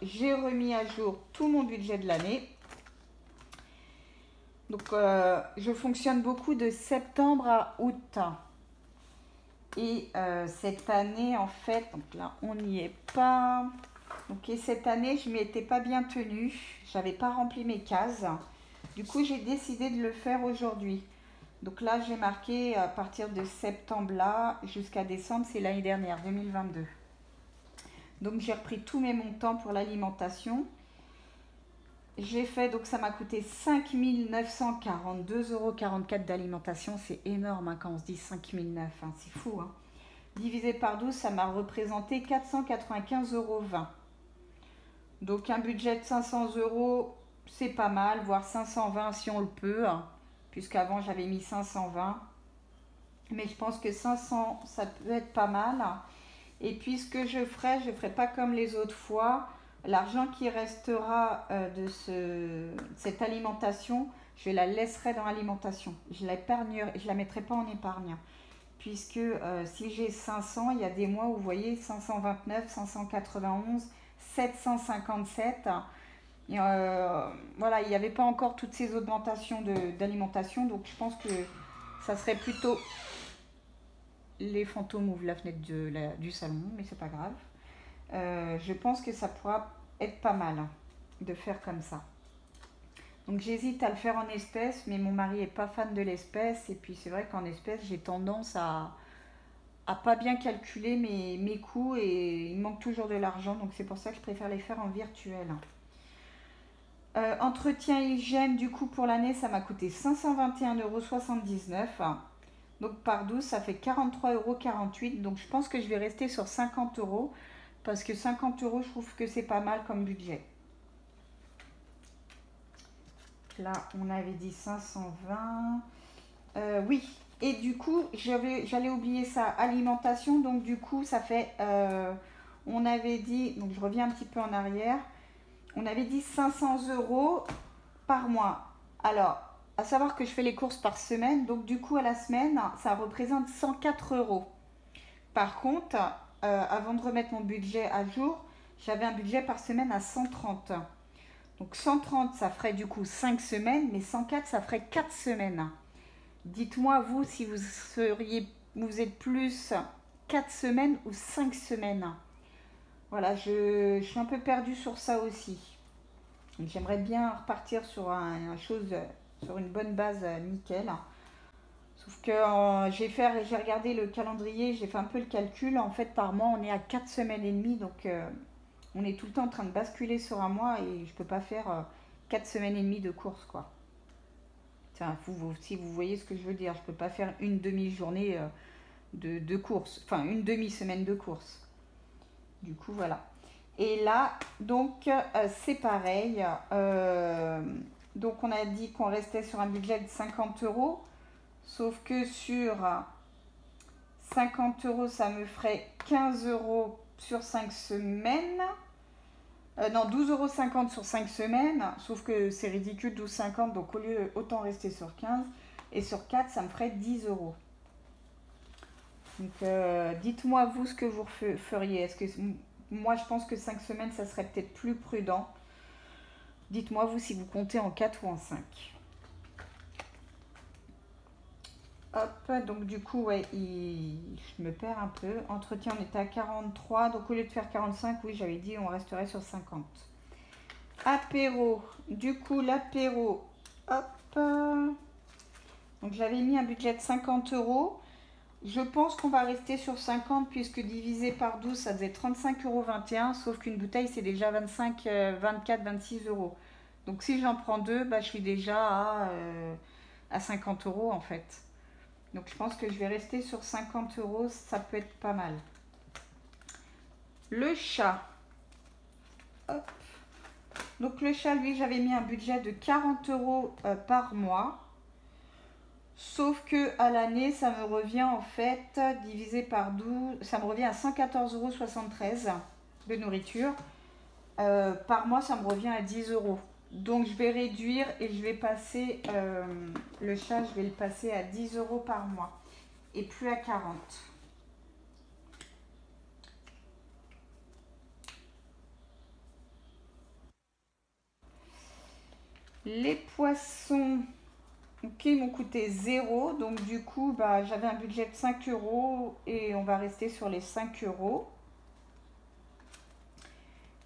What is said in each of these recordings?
j'ai remis à jour tout mon budget de l'année. Donc, je fonctionne beaucoup de septembre à août. Et cette année, en fait, donc là, on n'y est pas. Donc, et cette année, je m'y étais pas bien tenue. J'avais pas rempli mes cases. Du coup, j'ai décidé de le faire aujourd'hui. Donc là, j'ai marqué à partir de septembre là jusqu'à décembre, c'est l'année dernière, 2022. Donc j'ai repris tous mes montants pour l'alimentation. J'ai fait, donc ça m'a coûté 5 942,44 € d'alimentation. C'est énorme hein, quand on se dit 5 900, hein, c'est fou. Hein. Divisé par 12, ça m'a représenté 495,20 €. Donc un budget de 500 €, c'est pas mal, voire 520 si on le peut. Hein, puisqu'avant j'avais mis 520. Mais je pense que 500, ça peut être pas mal. Et puis ce que je ferai pas comme les autres fois. L'argent qui restera de cette alimentation, je la laisserai dans l'alimentation. Je la mettrai pas en épargne. Puisque si j'ai 500, il y a des mois où vous voyez 529, 591, 757. Et, voilà, il n'y avait pas encore toutes ces augmentations d'alimentation. Donc je pense que ça serait plutôt... Les fantômes ouvrent la fenêtre du salon, mais c'est pas grave. Je pense que ça pourra être pas mal hein, de faire comme ça. Donc j'hésite à le faire en espèces, mais mon mari est pas fan de l'espèce. Et puis c'est vrai qu'en espèces, j'ai tendance à pas bien calculer mes coûts et il manque toujours de l'argent. Donc c'est pour ça que je préfère les faire en virtuel. Entretien hygiène, du coup pour l'année, ça m'a coûté 521,79 €. Donc par 12, ça fait 43,48 €. Donc je pense que je vais rester sur 50 €. Parce que 50 €, je trouve que c'est pas mal comme budget. Là, on avait dit 520. Oui. Et du coup, j'allais oublier ça. Alimentation. Donc du coup, ça fait... on avait dit... Donc je reviens un petit peu en arrière. On avait dit 500 € par mois. Alors, à savoir que je fais les courses par semaine. Donc du coup, à la semaine, ça représente 104 €. Par contre, avant de remettre mon budget à jour, j'avais un budget par semaine à 130. Donc 130, ça ferait du coup 5 semaines, mais 104, ça ferait 4 semaines. Dites-moi, vous, si vous êtes plus 4 semaines ou 5 semaines. Voilà, je suis un peu perdue sur ça aussi. J'aimerais bien repartir sur sur une bonne base nickel. Sauf que j'ai regardé le calendrier, j'ai fait un peu le calcul. En fait, par mois, on est à 4 semaines et demie. Donc, on est tout le temps en train de basculer sur un mois et je peux pas faire 4 semaines et demie de course, quoi. Enfin, si vous voyez ce que je veux dire, je peux pas faire une demi-journée de course. Enfin, une demi-semaine de course. Du coup, voilà. Et là, donc, c'est pareil. Donc, on a dit qu'on restait sur un budget de 50 €. Sauf que sur 50 €, ça me ferait 15 € sur 5 semaines. Non, 12,50 € sur 5 semaines. Sauf que c'est ridicule, 12,50 €. Donc, autant rester sur 15. Et sur 4, ça me ferait 10 €. Donc, dites-moi, vous, ce que vous feriez. Est-ce que moi, je pense que 5 semaines, ça serait peut-être plus prudent. Dites-moi, vous, si vous comptez en 4 ou en 5. Hop, donc du coup, ouais, je me perds un peu. Entretien, on était à 43. Donc au lieu de faire 45, oui, j'avais dit on resterait sur 50. Apéro. Du coup, l'apéro, hop. Donc j'avais mis un budget de 50 €. Je pense qu'on va rester sur 50 puisque divisé par 12, ça faisait 35,21 €. Sauf qu'une bouteille, c'est déjà 25, 24, 26 €. Donc si j'en prends deux, bah, je suis déjà à 50 € en fait. Donc je pense que je vais rester sur 50 €, ça peut être pas mal. Le chat. Hop. Donc le chat, lui, j'avais mis un budget de 40 € par mois. Sauf que à l'année, ça me revient en fait, divisé par 12, ça me revient à 114,73 € de nourriture. Par mois, ça me revient à 10 €. Donc je vais réduire et je vais passer, le chat, je vais le passer à 10 € par mois. Et plus à 40. Les poissons, ok, ils m'ont coûté 0. Donc du coup, bah, j'avais un budget de 5 euros et on va rester sur les 5 euros.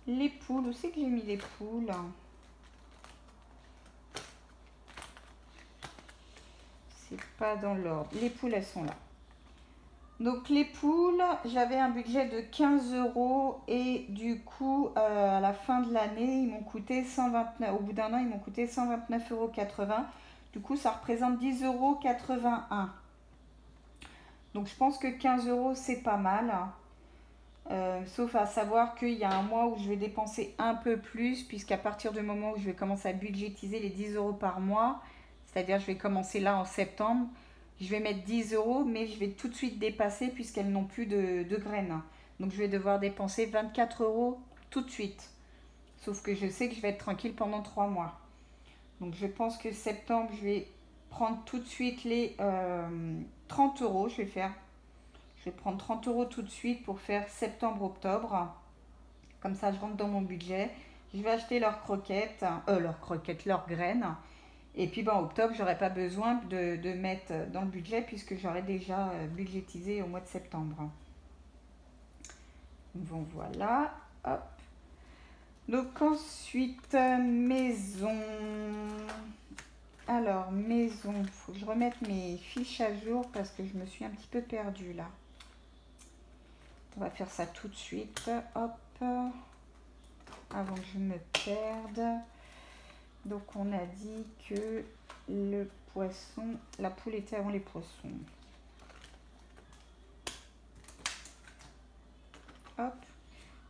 Les poules, où c'est que j'ai mis les poules? C'est pas dans l'ordre. Les poules, elles sont là. Donc les poules, j'avais un budget de 15 euros et du coup, à la fin de l'année, ils m'ont coûté 129. Au bout d'un an, ils m'ont coûté 129,80 €. Du coup, ça représente 10,81 €. Donc je pense que 15 euros, c'est pas mal. Sauf à savoir qu'il y a un mois où je vais dépenser un peu plus, puisqu'à partir du moment où je vais commencer à budgétiser les 10 euros par mois, c'est-à-dire je vais commencer là en septembre, je vais mettre 10 euros, mais je vais tout de suite dépasser puisqu'elles n'ont plus de graines. Donc je vais devoir dépenser 24 euros tout de suite. Sauf que je sais que je vais être tranquille pendant 3 mois. Donc je pense que septembre, je vais prendre tout de suite les 30 euros. Je vais prendre 30 euros tout de suite pour faire septembre-octobre. Comme ça, je rentre dans mon budget. Je vais acheter leurs graines. Et puis ben, en octobre, j'aurai pas besoin de mettre dans le budget puisque j'aurai déjà budgétisé au mois de septembre. Bon, voilà. Hop. Donc ensuite, maison. Alors, maison. Il faut que je remette mes fiches à jour parce que je me suis un petit peu perdue là. On va faire ça tout de suite. Hop. Avant que je me perde. Donc on a dit que le poisson, la poule était avant les poissons. Hop.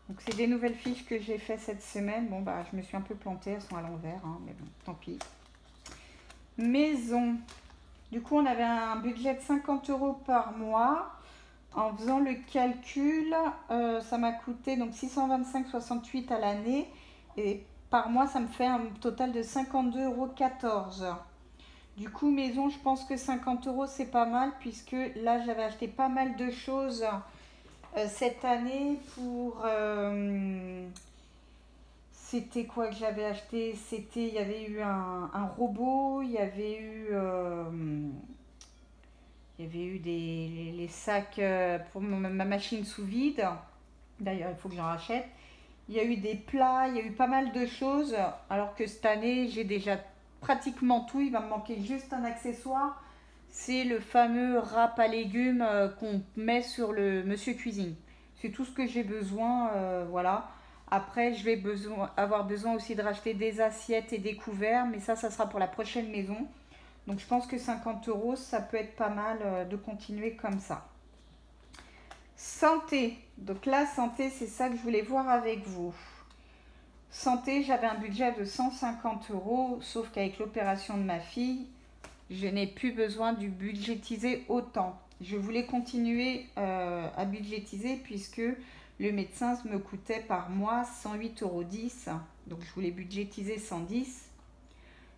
Donc c'est des nouvelles fiches que j'ai fait cette semaine. Bon bah je me suis un peu plantée, elles sont à l'envers, hein, mais bon, tant pis. Maison. Du coup on avait un budget de 50 euros par mois. En faisant le calcul, ça m'a coûté donc 625,68 à l'année. Et par mois, ça me fait un total de 52,14 €. Du coup, maison, je pense que 50 euros, c'est pas mal, puisque là, j'avais acheté pas mal de choses cette année pour... c'était quoi que j'avais acheté? Il y avait eu un robot, il y avait eu... il y avait eu les sacs pour ma machine sous vide. D'ailleurs, il faut que j'en rachète. Il y a eu des plats, il y a eu pas mal de choses. Alors que cette année, j'ai déjà pratiquement tout. Il va me manquer juste un accessoire. C'est le fameux râpe à légumes qu'on met sur le Monsieur Cuisine. C'est tout ce que j'ai besoin. Voilà. Après, je vais avoir besoin aussi de racheter des assiettes et des couverts. Mais ça sera pour la prochaine maison. Donc je pense que 50 euros, ça peut être pas mal de continuer comme ça. Santé. Donc la santé, c'est ça que je voulais voir avec vous. Santé, j'avais un budget de 150 euros, sauf qu'avec l'opération de ma fille, je n'ai plus besoin de budgétiser autant. Je voulais continuer à budgétiser puisque le médecin me coûtait par mois 108,10 euros. Donc je voulais budgétiser 110.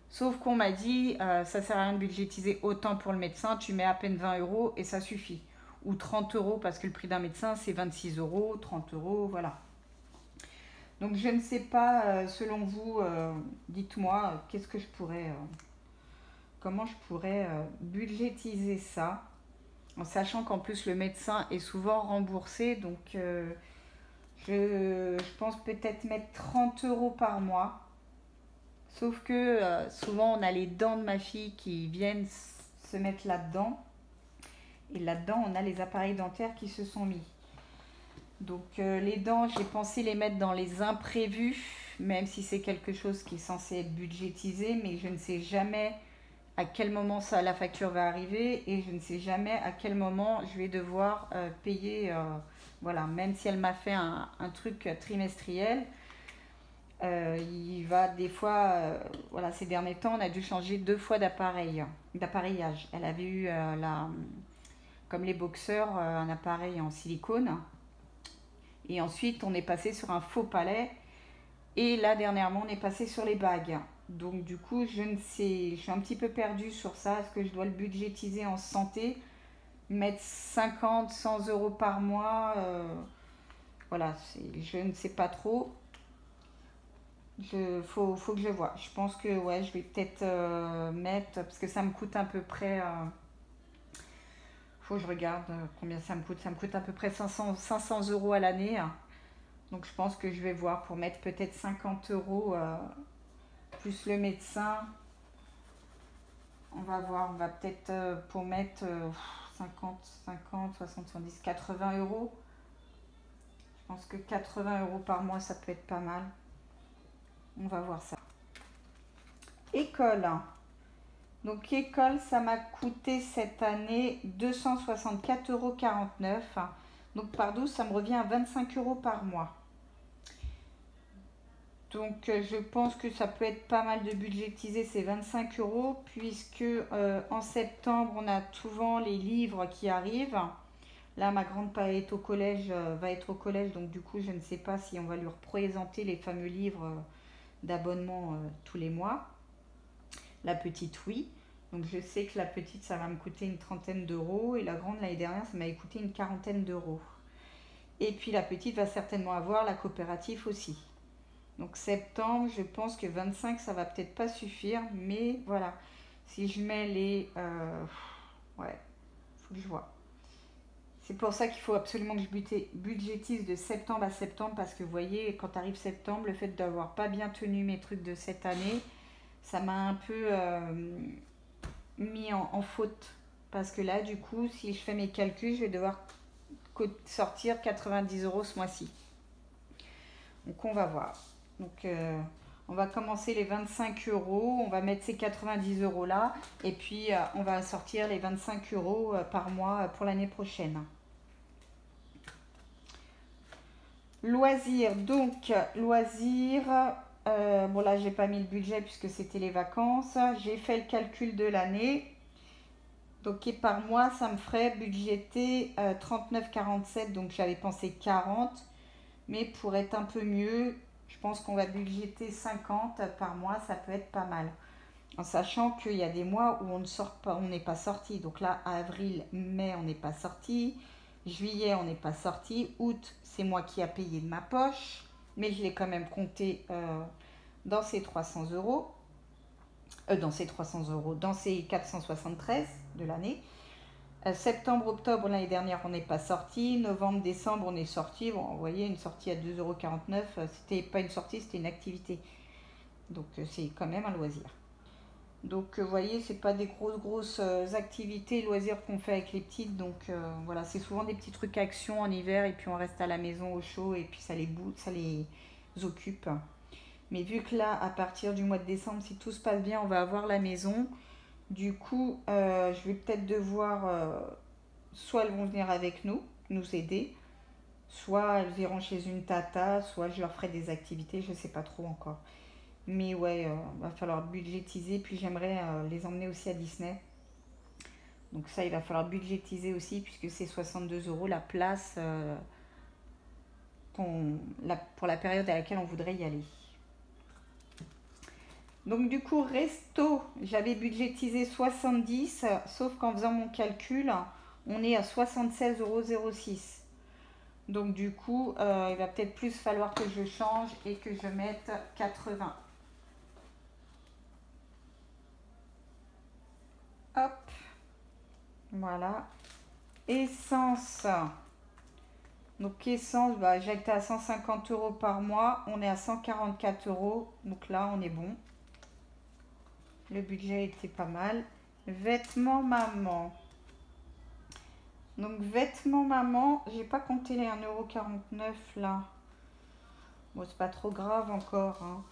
Sauf qu'on m'a dit, ça sert à rien de budgétiser autant pour le médecin, tu mets à peine 20 euros et ça suffit. Ou 30 euros parce que le prix d'un médecin c'est 26 euros, 30 euros, voilà. Donc je ne sais pas, selon vous, dites-moi, qu'est-ce que je pourrais, comment je pourrais budgétiser ça, en sachant qu'en plus le médecin est souvent remboursé, donc je pense peut-être mettre 30 euros par mois. Sauf que souvent on a les dents de ma fille qui viennent se mettre là-dedans. Et là-dedans on a les appareils dentaires qui se sont mis. Donc les dents, j'ai pensé les mettre dans les imprévus, même si c'est quelque chose qui est censé être budgétisé, mais je ne sais jamais à quel moment la facture va arriver et je ne sais jamais à quel moment je vais devoir payer. Voilà, même si elle m'a fait un truc trimestriel. Il va des fois, voilà, ces derniers temps, on a dû changer 2 fois d'appareillage. Elle avait eu, comme les boxeurs, un appareil en silicone. Et ensuite, on est passé sur un faux palais. Et là, dernièrement, on est passé sur les bagues. Donc, du coup, je ne sais, je suis un petit peu perdue sur ça. Est-ce que je dois le budgétiser en santé? Mettre 50, 100 euros par mois? Voilà, je ne sais pas trop. Faut que je vois. Je pense que ouais, je vais peut-être mettre, parce que ça me coûte à peu près, faut que je regarde combien ça me coûte. Ça me coûte à peu près 500 euros à l'année, hein. Donc je pense que je vais voir pour mettre peut-être 50 euros plus le médecin. On va voir, on va peut-être pour mettre 50, 60, 70, 80 euros. Je pense que 80 euros par mois, ça peut être pas mal. On va voir ça. École. Donc école, ça m'a coûté cette année 264,49 €. Donc par 12, ça me revient à 25 euros par mois. Donc je pense que ça peut être pas mal de budgétiser ces 25 euros puisque en septembre, on a souvent les livres qui arrivent. Là, ma grande va être au collège, donc du coup, je ne sais pas si on va lui représenter les fameux livres d'abonnement tous les mois. La petite, oui. Donc je sais que la petite, ça va me coûter une trentaine d'euros et la grande, l'année dernière, ça m'avait coûté une quarantaine d'euros. Et puis la petite va certainement avoir la coopérative aussi. Donc septembre, je pense que 25, ça va peut-être pas suffire, mais voilà. Si je mets les... ouais, faut que je vois. C'est pour ça qu'il faut absolument que je budgétise de septembre à septembre, parce que vous voyez, quand arrive septembre, le fait d'avoir pas bien tenu mes trucs de cette année, ça m'a un peu mis en faute. Parce que là, du coup, si je fais mes calculs, je vais devoir sortir 90 euros ce mois-ci. Donc on va voir. Donc on va commencer les 25 euros, on va mettre ces 90 euros là, et puis on va sortir les 25 euros par mois pour l'année prochaine. Loisirs, donc loisirs, bon là j'ai pas mis le budget puisque c'était les vacances, j'ai fait le calcul de l'année, donc et par mois ça me ferait budgéter 39,47, donc j'avais pensé 40, mais pour être un peu mieux, je pense qu'on va budgéter 50 par mois, ça peut être pas mal. En sachant qu'il y a des mois où on ne sort pas, on n'est pas sorti. Donc là, avril, mai, on n'est pas sorti. Juillet, on n'est pas sorti. Août, c'est moi qui a payé de ma poche. Mais je l'ai quand même compté dans ces 300 euros. Dans ces 300 euros, dans ces 473 de l'année. Septembre, octobre, l'année dernière, on n'est pas sorti. Novembre, décembre, on est sorti. Bon, vous voyez, une sortie à 2,49 €, c'était pas une sortie, c'était une activité. Donc, c'est quand même un loisir. Donc, vous voyez, c'est pas des grosses activités, loisirs qu'on fait avec les petites. Donc, voilà, c'est souvent des petits trucs actions en hiver et puis on reste à la maison au chaud et puis ça les occupe. Mais vu que là, à partir du mois de décembre, si tout se passe bien, on va avoir la maison. Du coup, je vais peut-être devoir, soit elles vont venir avec nous aider, soit elles iront chez une tata, soit je leur ferai des activités, je sais pas trop encore. Mais ouais, va falloir budgétiser. Puis j'aimerais les emmener aussi à Disney. Donc ça, il va falloir budgétiser aussi puisque c'est 62 euros la place pour la période à laquelle on voudrait y aller. Donc du coup, resto, j'avais budgétisé 70, sauf qu'en faisant mon calcul, on est à 76,06 €. Donc du coup, il va peut-être plus falloir que je change et que je mette 80. Hop, voilà. Essence. Donc essence, bah, j'ai été à 150 euros par mois. On est à 144 euros. Donc là, on est bon. Le budget était pas mal. Vêtements maman. Donc vêtements maman, j'ai pas compté les 1,49 € là. Bon, c'est pas trop grave encore, hein.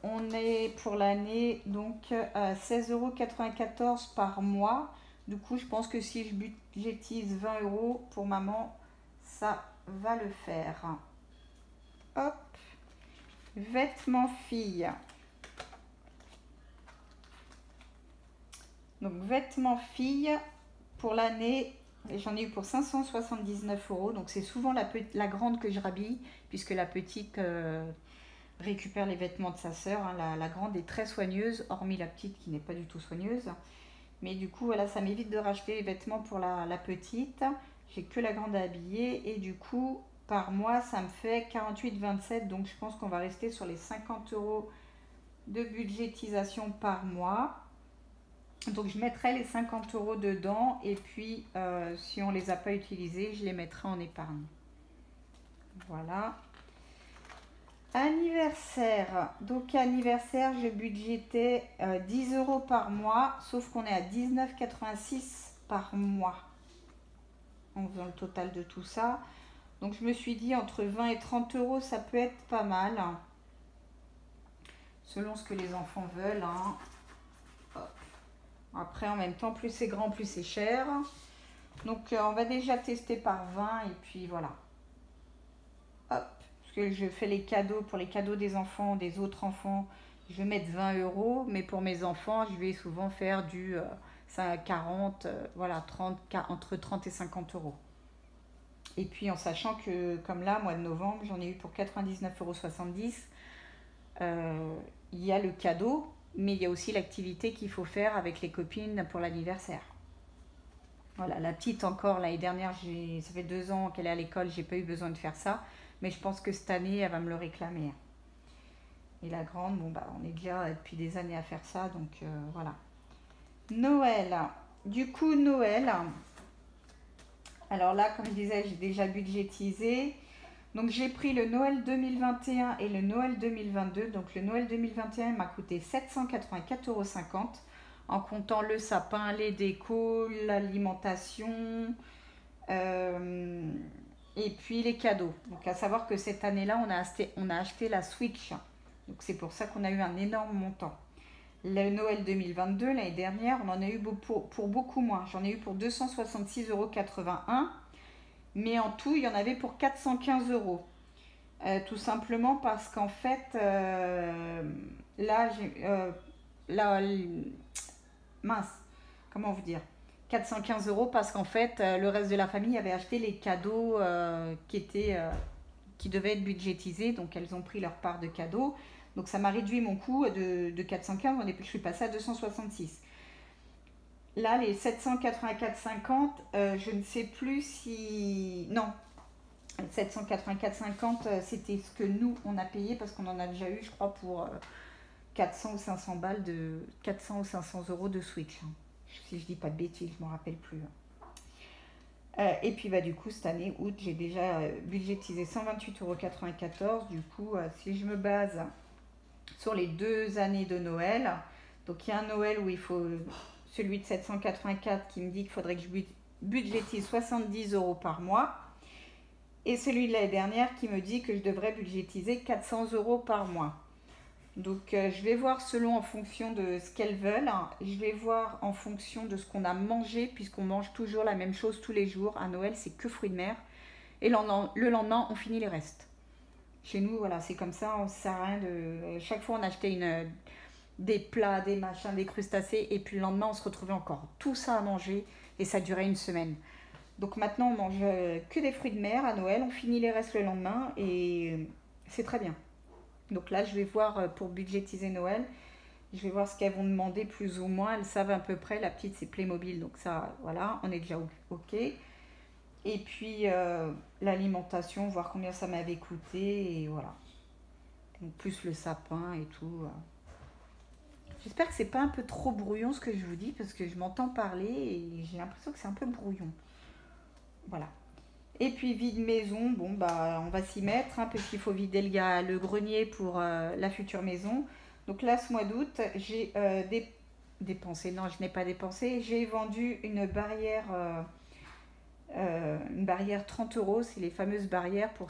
On est pour l'année donc à 16,94 € par mois. Du coup, je pense que si je budgétise 20 euros pour maman, ça va le faire. Hop, vêtements filles. Donc vêtements filles pour l'année, j'en ai eu pour 579 euros. Donc c'est souvent la grande que je rhabille puisque la petite récupère les vêtements de sa sœur, hein. La grande est très soigneuse, hormis la petite qui n'est pas du tout soigneuse. Mais du coup, voilà, ça m'évite de racheter les vêtements pour la petite. J'ai que la grande à habiller et du coup, par mois, ça me fait 48,27. Donc je pense qu'on va rester sur les 50 € de budgétisation par mois. Donc je mettrai les 50 € dedans et puis si on ne les a pas utilisés, je les mettrai en épargne. Voilà. Anniversaire. Donc anniversaire, je budgétais 10 € par mois, sauf qu'on est à 19,86 € par mois en faisant le total de tout ça. Donc je me suis dit entre 20 et 30 €, ça peut être pas mal. Selon ce que les enfants veulent. Hein. Après, en même temps, plus c'est grand, plus c'est cher. Donc, on va déjà tester par 20 et puis voilà. Hop, parce que je fais les cadeaux, pour les cadeaux des enfants, des autres enfants, je vais mettre 20 €. Mais pour mes enfants, je vais souvent faire du 40, voilà, 30, entre 30 et 50 €. Et puis, en sachant que, comme là, mois de novembre, j'en ai eu pour 99,70 €. Il y a le cadeau. Mais il y a aussi l'activité qu'il faut faire avec les copines pour l'anniversaire. Voilà, la petite encore, l'année dernière, ça fait 2 ans qu'elle est à l'école, j'ai pas eu besoin de faire ça. Mais je pense que cette année, elle va me le réclamer. Et la grande, bon, bah, on est déjà depuis des années à faire ça, donc voilà. Noël. Du coup, Noël. Alors là, comme je disais, j'ai déjà budgétisé. Donc j'ai pris le Noël 2021 et le Noël 2022. Donc le Noël 2021 m'a coûté 784,50 € en comptant le sapin, les décos, l'alimentation et puis les cadeaux. Donc à savoir que cette année-là, on a acheté la Switch. Donc c'est pour ça qu'on a eu un énorme montant. Le Noël 2022, l'année dernière, on en a eu pour beaucoup moins. J'en ai eu pour 266,81 €. Mais en tout, il y en avait pour 415 €. Tout simplement parce qu'en fait, là, mince, comment vous dire 415 € parce qu'en fait, le reste de la famille avait acheté les cadeaux qui devaient être budgétisés. Donc, elles ont pris leur part de cadeaux. Donc, ça m'a réduit mon coût de 415. Je suis passée à 266. Là, les 784,50, je ne sais plus si... Non, 784,50, c'était ce que nous, on a payé parce qu'on en a déjà eu, je crois, pour 400 ou 500 balles 400 ou 500 € de Switch. Si je dis pas de bêtises, je ne me rappelle plus. Et puis, bah, du coup, cette année, août, j'ai déjà budgétisé 128,94 €. Du coup, si je me base sur les 2 années de Noël, donc il y a un Noël où il faut... Celui de 784 qui me dit qu'il faudrait que je budgétise 70 € par mois. Et celui de l'année dernière qui me dit que je devrais budgétiser 400 € par mois. Donc je vais voir en fonction de ce qu'elles veulent. Je vais voir en fonction de ce qu'on a mangé, puisqu'on mange toujours la même chose tous les jours. À Noël, c'est que fruits de mer. Et le lendemain, on finit les restes. Chez nous, voilà, c'est comme ça. On ne sert à rien de... Chaque fois, on achetait des plats, des machins, des crustacés. Et puis le lendemain, on se retrouvait encore tout ça à manger. Et ça durait une semaine. Donc maintenant, on mange que des fruits de mer à Noël. On finit les restes le lendemain. Et c'est très bien. Donc là, je vais voir pour budgétiser Noël. Je vais voir ce qu'elles vont demander plus ou moins. Elles savent à peu près. La petite, c'est Playmobil. Donc ça, voilà, on est déjà OK. Et puis, l'alimentation, voir combien ça m'avait coûté. Et voilà. Donc, plus le sapin et tout. J'espère que c'est pas un peu trop brouillon ce que je vous dis. Parce que je m'entends parler et j'ai l'impression que c'est un peu brouillon. Voilà. Et puis vide maison, bon bah on va s'y mettre hein, parce qu'il faut vider le grenier pour la future maison. Donc là ce mois d'août j'ai dépensé, non je n'ai pas dépensé, j'ai vendu une barrière 30 €, c'est les fameuses barrières pour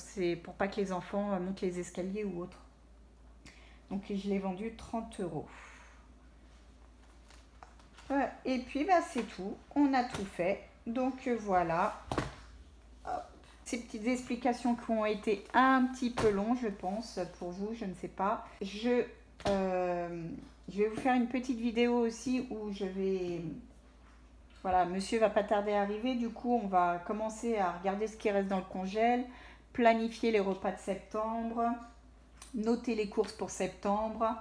pas que les enfants montent les escaliers ou autre. Donc je l'ai vendu 30 €. Et puis bah c'est tout, on a tout fait. Donc voilà. Ces petites explications qui ont été un petit peu longues, je pense, pour vous, je ne sais pas. Je vais vous faire une petite vidéo aussi où je vais... Voilà, monsieur va pas tarder à arriver. Du coup, on va commencer à regarder ce qui reste dans le congèle, planifier les repas de septembre, noter les courses pour septembre.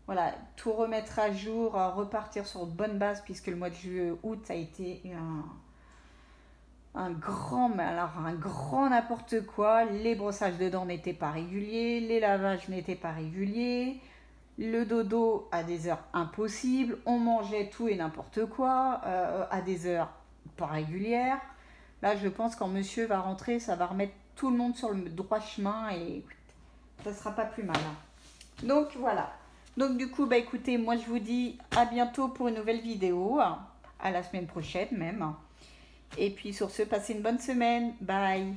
Voilà, tout remettre à jour, repartir sur de bonnes bases puisque le mois de août a été mais alors un grand n'importe quoi. Les brossages de dents n'étaient pas réguliers, les lavages n'étaient pas réguliers, le dodo à des heures impossibles, on mangeait tout et n'importe quoi à des heures pas régulières. Là, je pense quand monsieur va rentrer, ça va remettre tout le monde sur le droit chemin et ça sera pas plus mal, hein. Donc voilà. Donc du coup, bah écoutez, moi je vous dis à bientôt pour une nouvelle vidéo, à la semaine prochaine même. Et puis sur ce, passez une bonne semaine. Bye.